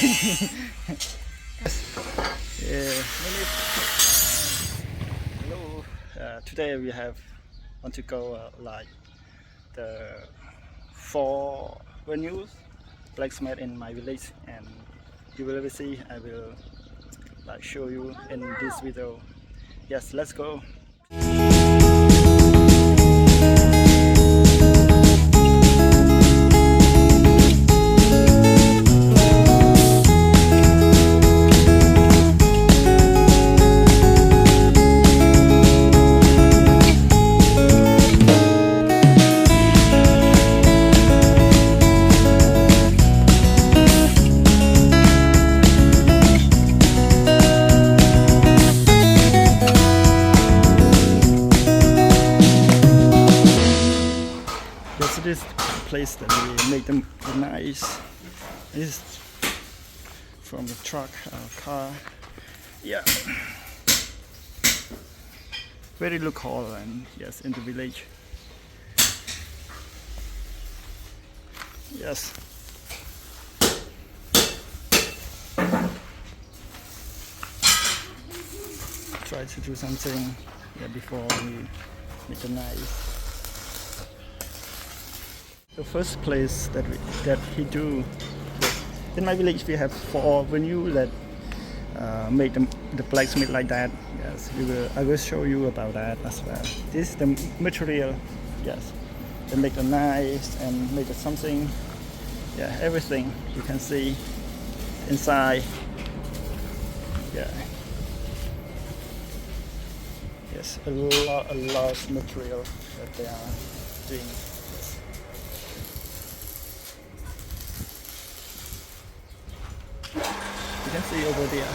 Yeah. Hello. Today we want to go like the 4 venues blacksmith in my village, and you will see. I will like show you in this video. Yes, let's go. This place that we make them nice is from the truck car. Yeah, very local, and yes, in the village. Yes. Try to do something before we make a knife. The first place that he do in my village, we have 4 venues that make the blacksmith like that. Yes, I will show you about that as well. This is the material. Yes, they make the knives and make something. Yeah, everything you can see inside. Yeah. Yes, a lot of material that they are doing. You can see over there.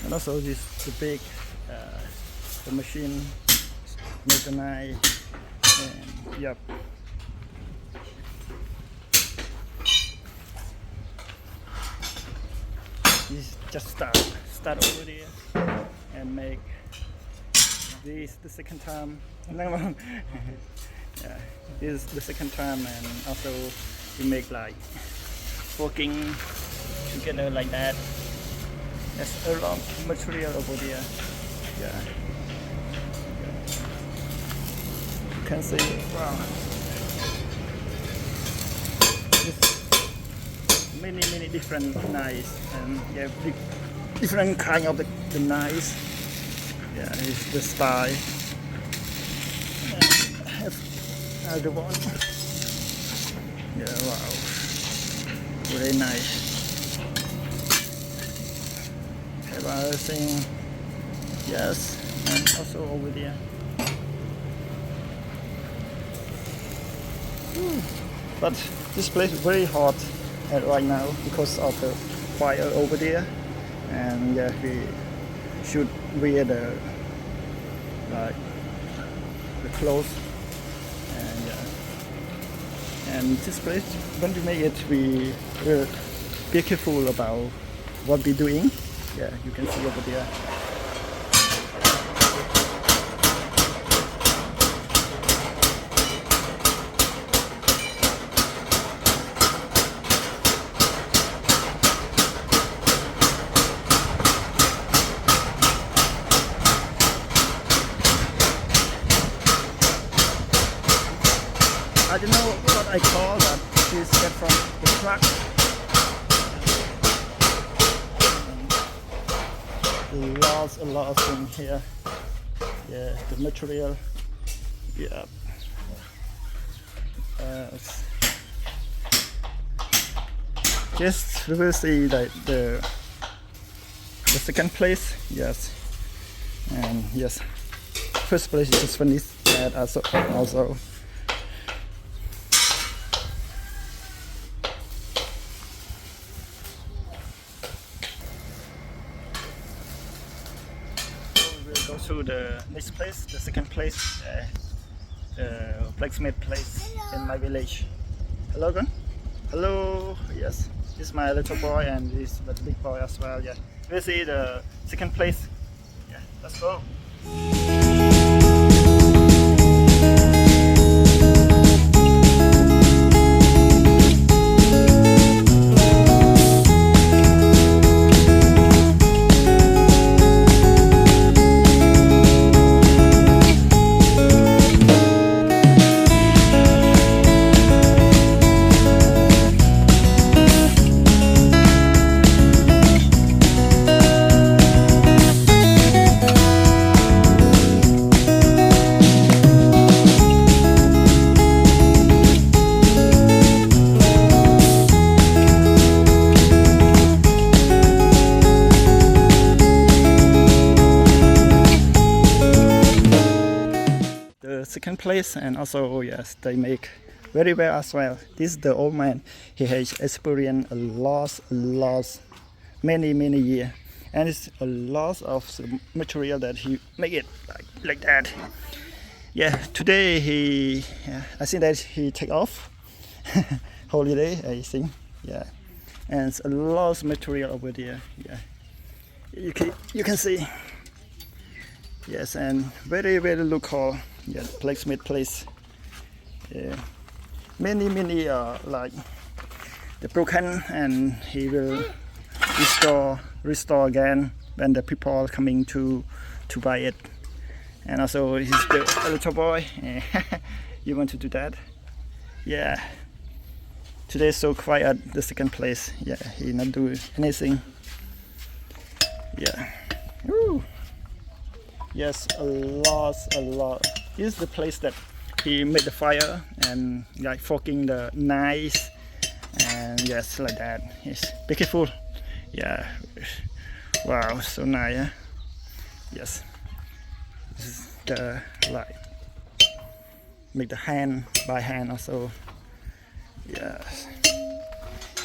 And also the big the machine make the knife. And yep, this just start over there and make this the second time. No, yeah, this is the second time, and also we make like forking together like that. There's a lot of material over there. Yeah. You can see, wow, there's many different knives, and yeah, different kind of the knives. Yeah, it's the style. And I have another one. Yeah, wow, very nice. Have other thing. Yes, and also over there. But this place is very hot right now because of the fire over there, and yeah, we should wear the clothes, and yeah. And this place, when we make it, we will be careful about what we're doing. Yeah, you can see over there. I don't know what I call that. This get from the truck. A lot of things here. Yeah, the material. Yeah. Just we will see like the second place. Yes, and yes, first place is just finished. That also. Go to the next place, the second place, the blacksmith place in my village. Hello, Gun. Hello. Yes, this is my little boy and this is the big boy as well. Yeah, we'll see the second place. Yeah, let's go. Second place, and also yes, they make very well as well. This is the old man. He has experienced a lot, many years, and it's a lot of material that he make it like that. Yeah, today I think that he take off holiday, I think. Yeah, and it's a lot of material over there. Yeah, you can see. Yes, and very local. Yeah, blacksmith place. Yeah, many like the broken, and he will restore again when the people are coming to buy it. And also he's the little boy. You want to do that? Yeah. Today is so quiet. The second place. Yeah, he not do anything. Yeah. Woo. Yes, a lot. This is the place that he made the fire and like forking the knives, and yes, like that. It's beautiful. Yeah. Wow, so nice. Yeah? Yes. This is the like make the hand by hand also. Yes.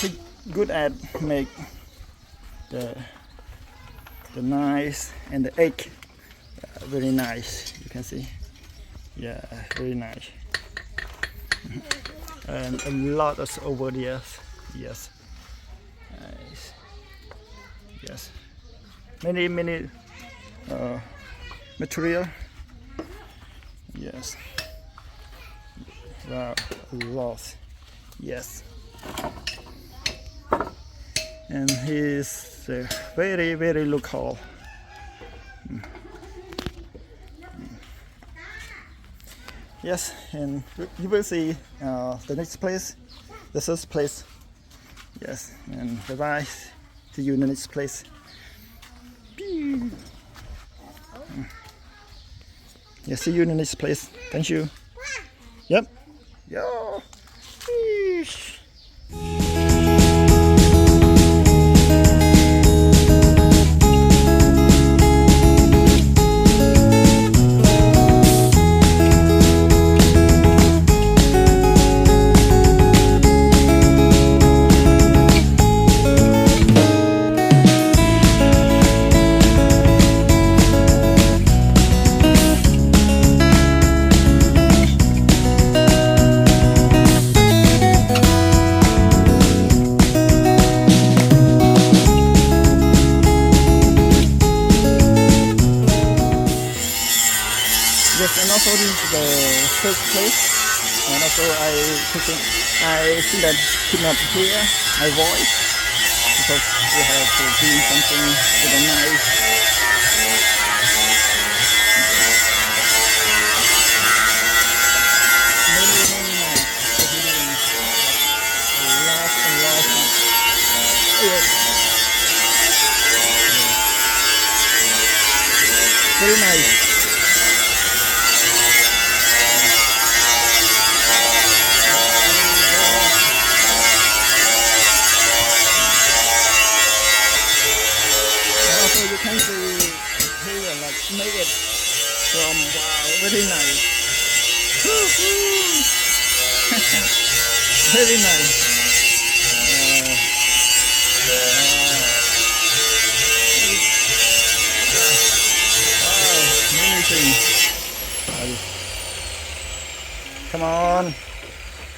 He good at make the knives and the egg. Very nice, you can see. Yeah, very nice. And a lot of over there. Yes. Nice. Yes. Many material. Yes. Wow, a lot. Yes. And he's very local. Yes, and you will see the next place, the third place. Yes, and bye-bye. See you in the next place. Yeah, see you in the next place. Thank you. Yep. Yo. Sheesh. Yes, and also this is the first place, and also I think that could not hear my voice because we have to do something with a knife. Many knives that we doing. A lot. Yes. Very nice. You can see here like make it from very nice. Very nice. Wow, many amazing. Come on,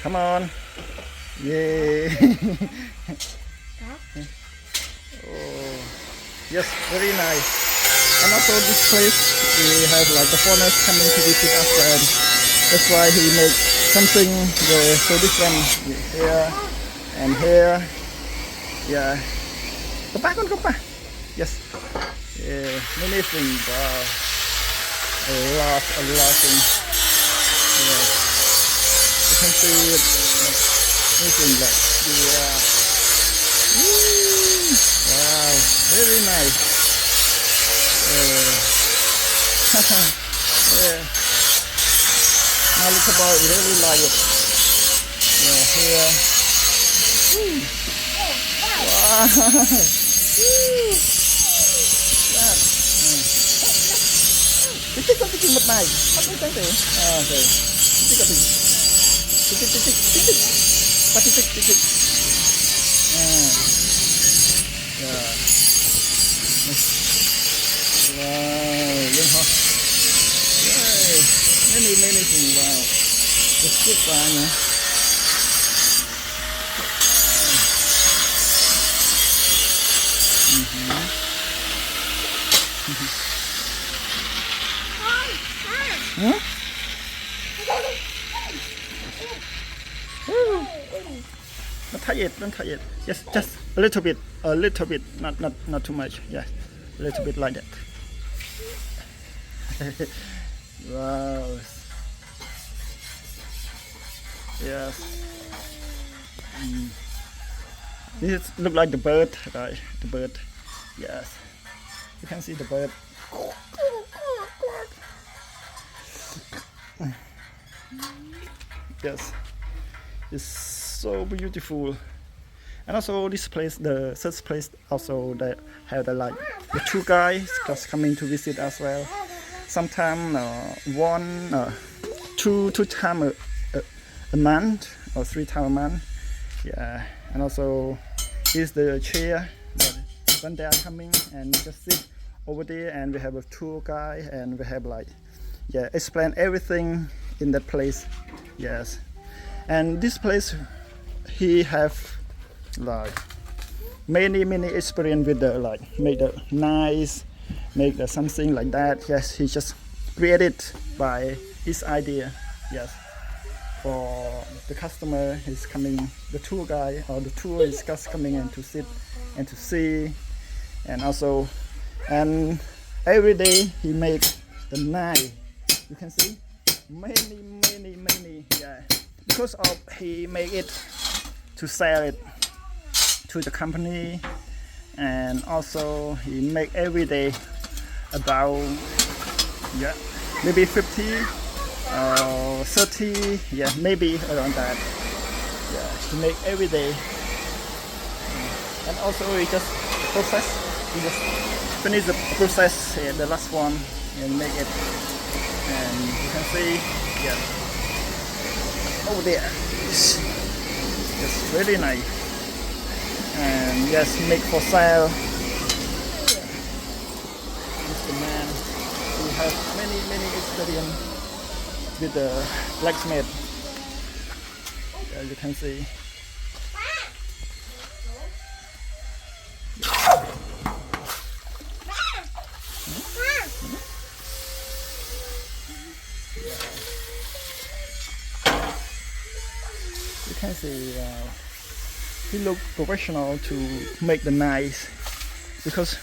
come on. Yay. Oh, yes, very nice. And also this place, we have like the foreigners coming to visit us, and that's why he made something so different here and here. Yeah. Go back. Yes. Yeah, many things. Wow. A lot of things. Yeah. You can see it. Anything like yeah. Woo. Wow, very nice. Yeah. My little boy really like it. Yeah, here. Woo. Wow. Woo. Yeah. Titik một này. Bắt lấy cái gì? Okay. Titik. Yeah. Wow, lên hả? Yay. Many things. Wow. It's good fun, huh? Huh? Don't touch it. Yes, just a little bit, not too much. Yes, a little bit like that. Wow. Yes. This look like the bird, right? The bird. Yes. You can see the bird. Yes. It's so beautiful. And also this place, the third place, also they have the two guys just coming to visit as well. Sometimes two times a month or 3 times a month. Yeah. And also here's the chair that when they are coming and just sit over there, and we have a tour guide, and we have explain everything in that place. Yes. And this place he have many experience with the make the nice, make the something like that. Yes, he just created by his idea. Yes, for the customer is coming, the tour guide or the tour is just coming in to sit and to see, and also and every day he make the knife. You can see many. Yeah, because of he make it to sell it to the company, and also he make every day about maybe 50 or 30, maybe around that. Yeah, he make every day, and also he just finish the process, the last one, and make it, and you can see over there. It's really nice, and yes, make for sale. Mr. Man, who has many experience with the blacksmith. As you can see. You can see he look professional to make the knives, because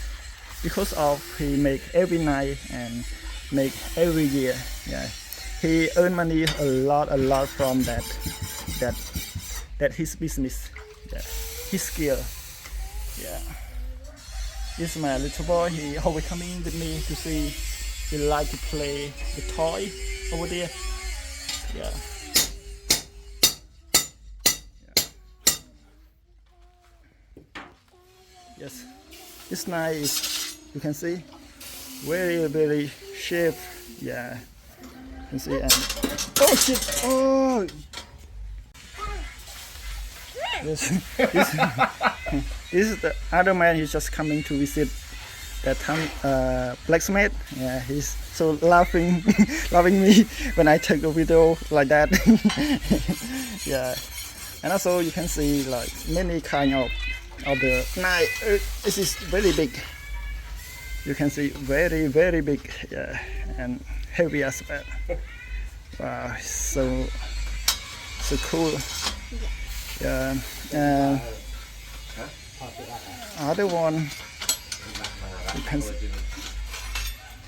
of he make every knife and make every year. Yeah, he earn money a lot from that his business, his skill. Yeah, this is my little boy. He always coming with me to see. He like to play the toy over there. Yeah. Yes, this knife is, you can see, very sharp. Yeah, you can see, and oh shit! Oh, yes. This is the other man. He's just coming to visit blacksmith. Yeah, he's so laughing, laughing me when I take a video like that. Yeah, and also you can see like many kind of the knife. This is very big. You can see very big. Yeah, and heavy as well. Wow, so cool. Yeah, other one. You can see.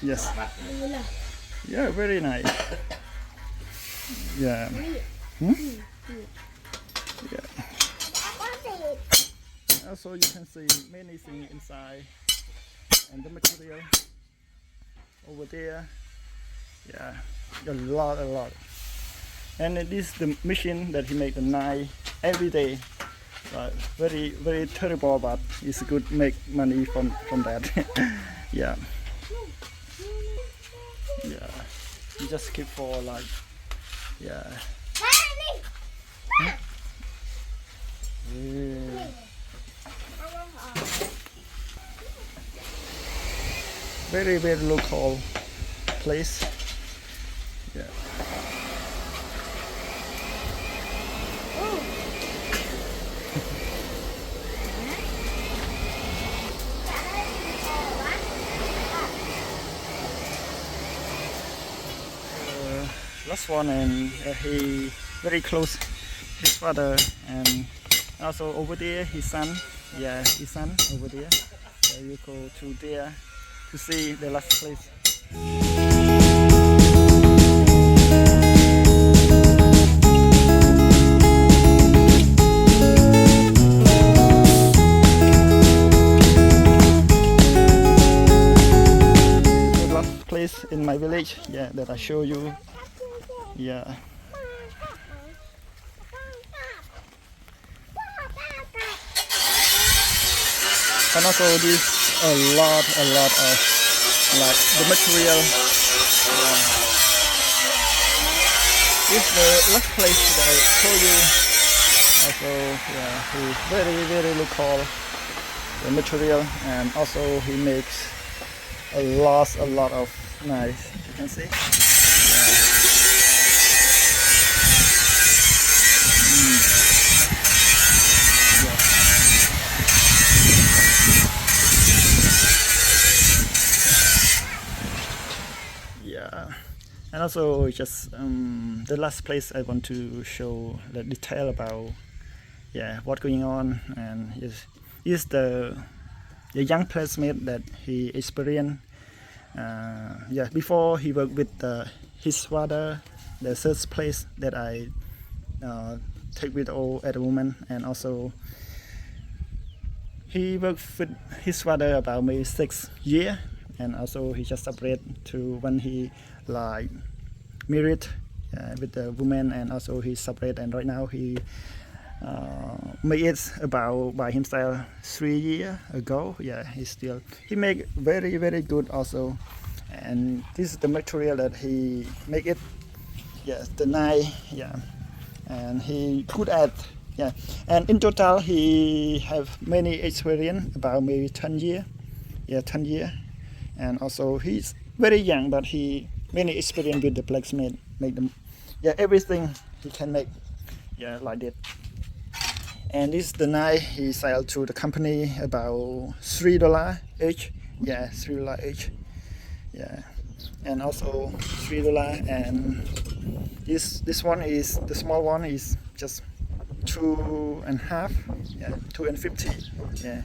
Yes. Yeah, very nice. Yeah. Hmm? Yeah. Also, you can see many things inside, and the material over there. Yeah, a lot. And it is the machine that he make the knife every day. Very terrible, but it's good make money from that. Yeah. Yeah. You just keep for like, yeah. Huh? Yeah. Very local place. Yeah. Last one, and he very close his father, and also over there his son. Yeah, his son over there. So you go to there to see the last place. The last place in my village, yeah, that I show you. Yeah. And also this a lot of like the material. This is the last place that I show you. Also, yeah, he's very local the material, and also he makes a lot of knives. You can see. Yeah, and also just the last place I want to show the detail about what's going on, and is the young blacksmith that he experienced. Before he worked with his father, the first place that I take video at the moment, and also he worked with his father about maybe 6 years. And also he just separated to when he like married with the woman, and also he separated, and right now he made it about by himself 3 years ago. Yeah, he make very good also, and this is the material that he make it. Yes, the knife. Yeah, and he put at and in total he have many experience about maybe 10 years. Yeah, 10 years. And also he's very young, but he many experience with the blacksmith, make them everything he can make like that. And this is the knife he sold to the company about $3 each. Yeah, $3 each. Yeah, and also $3, and this one is the small one is just 2.5. Yeah, 2.50. Yeah,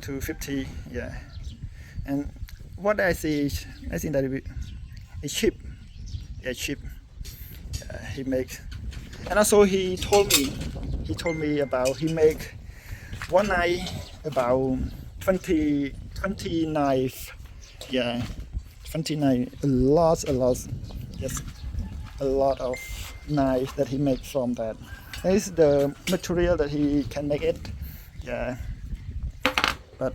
2.50. Yeah, and what I think that it's cheap. Yeah, cheap. He makes, and also he told me about he make one knife about 20 knife. Yeah, 20 knife. A lot. Yes, a lot of knife that he make from that. This is the material that he can make it. Yeah, but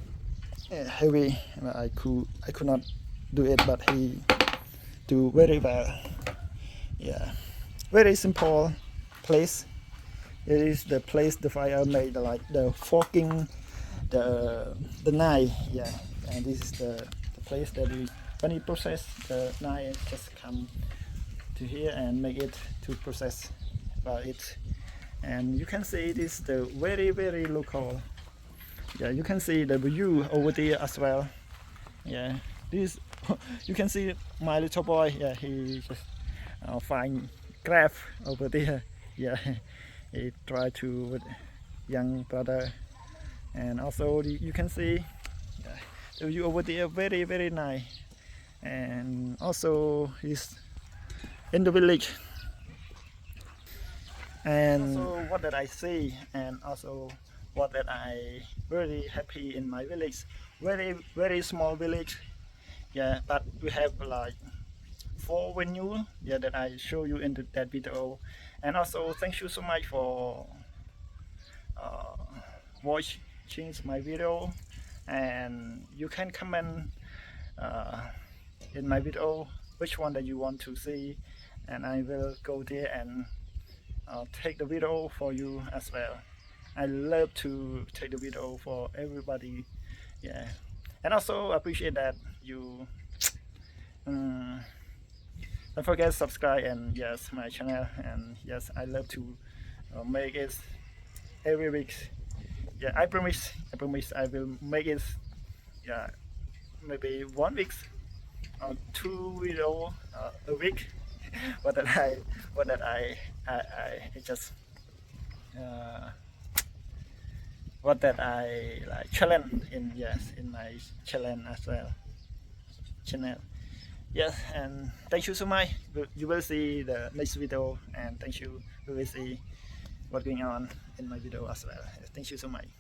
heavy. I could not do it, but he do very well. Yeah, very simple place. It is the place the fire made like the forking the knife. Yeah, and this is the place that we when we process the knife, just come to here and make it to process about it. And you can see this the very local. Yeah, you can see the view over there as well. Yeah, this you can see my little boy. Yeah, he just find crab over there. Yeah, he try to with young brother, and also you can see the view over there very nice. And also he's in the village. And also what that I see, and also what that I very happy in my village, very small village. Yeah, but we have like 4 venue, yeah, that I show you in that video. And also thank you so much for watching my video, and you can comment in my video which one that you want to see, and I will go there and take the video for you as well. I love to take the video for everybody. Yeah, and also appreciate that you don't forget subscribe, and yes, my channel. And yes, I love to make it every week. Yeah, I promise I will make it, yeah, maybe 1 week or 2 video a week. what that I just what that I like challenge in, yes, in my challenge as well channel. Yes, and thank you so much. You will see the next video, and thank you. You will see what's going on in my video as well. Thank you so much.